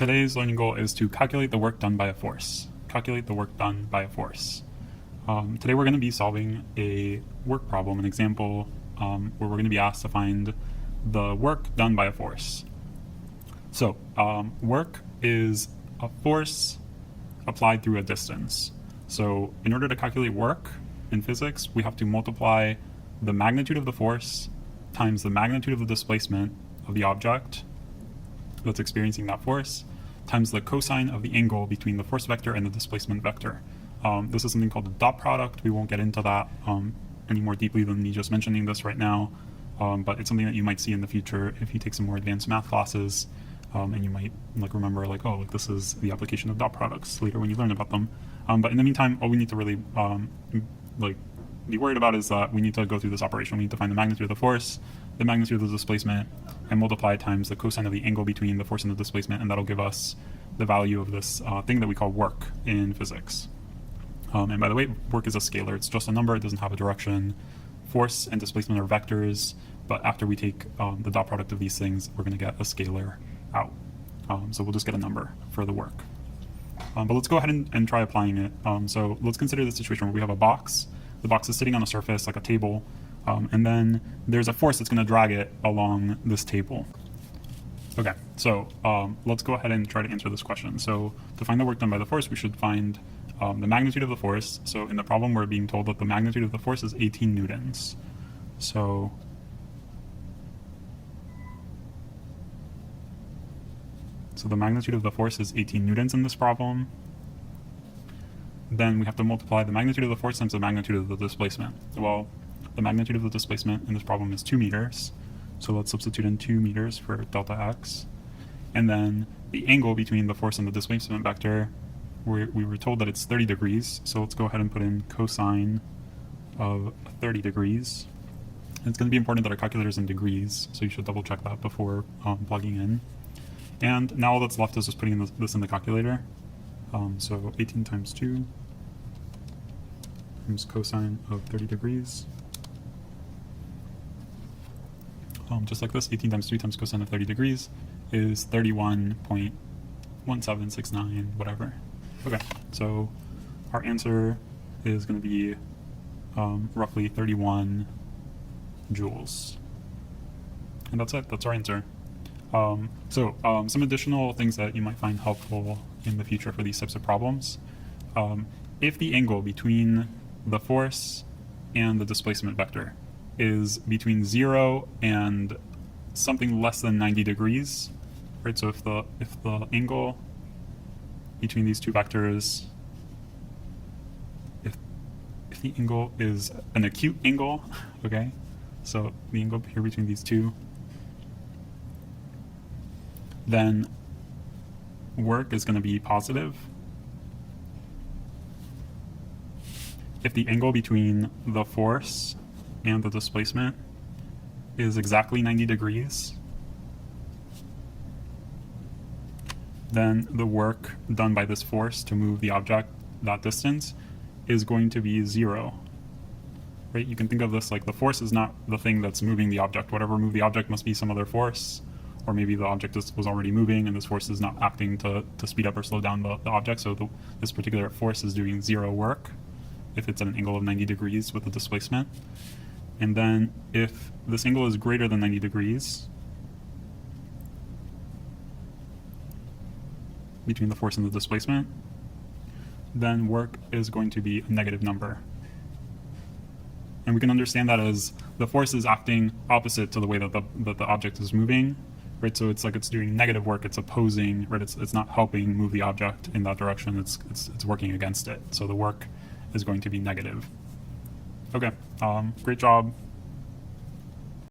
Today's learning goal is to calculate the work done by a force. Calculate the work done by a force. Today we're going to be solving a work problem, an example where we're going to be asked to find the work done by a force. So work is a force applied through a distance. So in order to calculate work in physics, we have to multiply the magnitude of the force times the magnitude of the displacement of the object that's experiencing that force times the cosine of the angle between the force vector and the displacement vector. This is something called the dot product. We won't get into that any more deeply than me just mentioning this right now, but it's something that you might see in the future if you take some more advanced math classes, and you might remember this is the application of dot products later when you learn about them. But in the meantime, all we need to really be worried about is that we need to go through this operation. We need to find the magnitude of the force, the magnitude of the displacement, and multiply times the cosine of the angle between the force and the displacement, and that'll give us the value of this thing that we call work in physics. And by the way, work is a scalar. It's just a number. It doesn't have a direction. Force and displacement are vectors, but after we take the dot product of these things, we're going to get a scalar out. So we'll just get a number for the work. But let's go ahead and try applying it. So let's consider the situation where we have a box. The box is sitting on a surface like a table, and then there's a force that's going to drag it along this table. Okay, so let's go ahead and try to answer this question. So to find the work done by the force, we should find the magnitude of the force. So in the problem, we're being told that the magnitude of the force is 18 newtons. So the magnitude of the force is 18 newtons in this problem. Then we have to multiply the magnitude of the force times the magnitude of the displacement. Well, the magnitude of the displacement in this problem is 2 meters. So let's substitute in 2 meters for delta x. And then the angle between the force and the displacement vector, we were told that it's 30 degrees. So let's go ahead and put in cosine of 30 degrees. And it's going to be important that our calculator is in degrees, so you should double check that before plugging in. And now all that's left is just putting this in the calculator. So 18 times 2 times cosine of 30 degrees. Just like this, 18 times 2 times cosine of 30 degrees is 31.1769, whatever. Okay, so our answer is going to be roughly 31 joules. And that's it, that's our answer. Some additional things that you might find helpful in the future for these types of problems. If the angle between the force and the displacement vector is between 0 and something less than 90 degrees, right? So if the angle between these two vectors, if the angle is an acute angle, okay, so the angle here between these two, then work is going to be positive. If the angle between the force and the displacement is exactly 90 degrees, then the work done by this force to move the object that distance is going to be 0. Right? You can think of this like the force is not the thing that's moving the object. Whatever moved the object must be some other force, or maybe the object was already moving and this force is not acting to speed up or slow down the object, so this particular force is doing 0 work if it's at an angle of 90 degrees with the displacement. And then if this angle is greater than 90 degrees between the force and the displacement, then work is going to be a negative number. And we can understand that as the force is acting opposite to the way that the object is moving, right? So it's like it's doing negative work, it's opposing, right? It's not helping move the object in that direction, it's working against it. So the work is going to be negative. Okay, great job.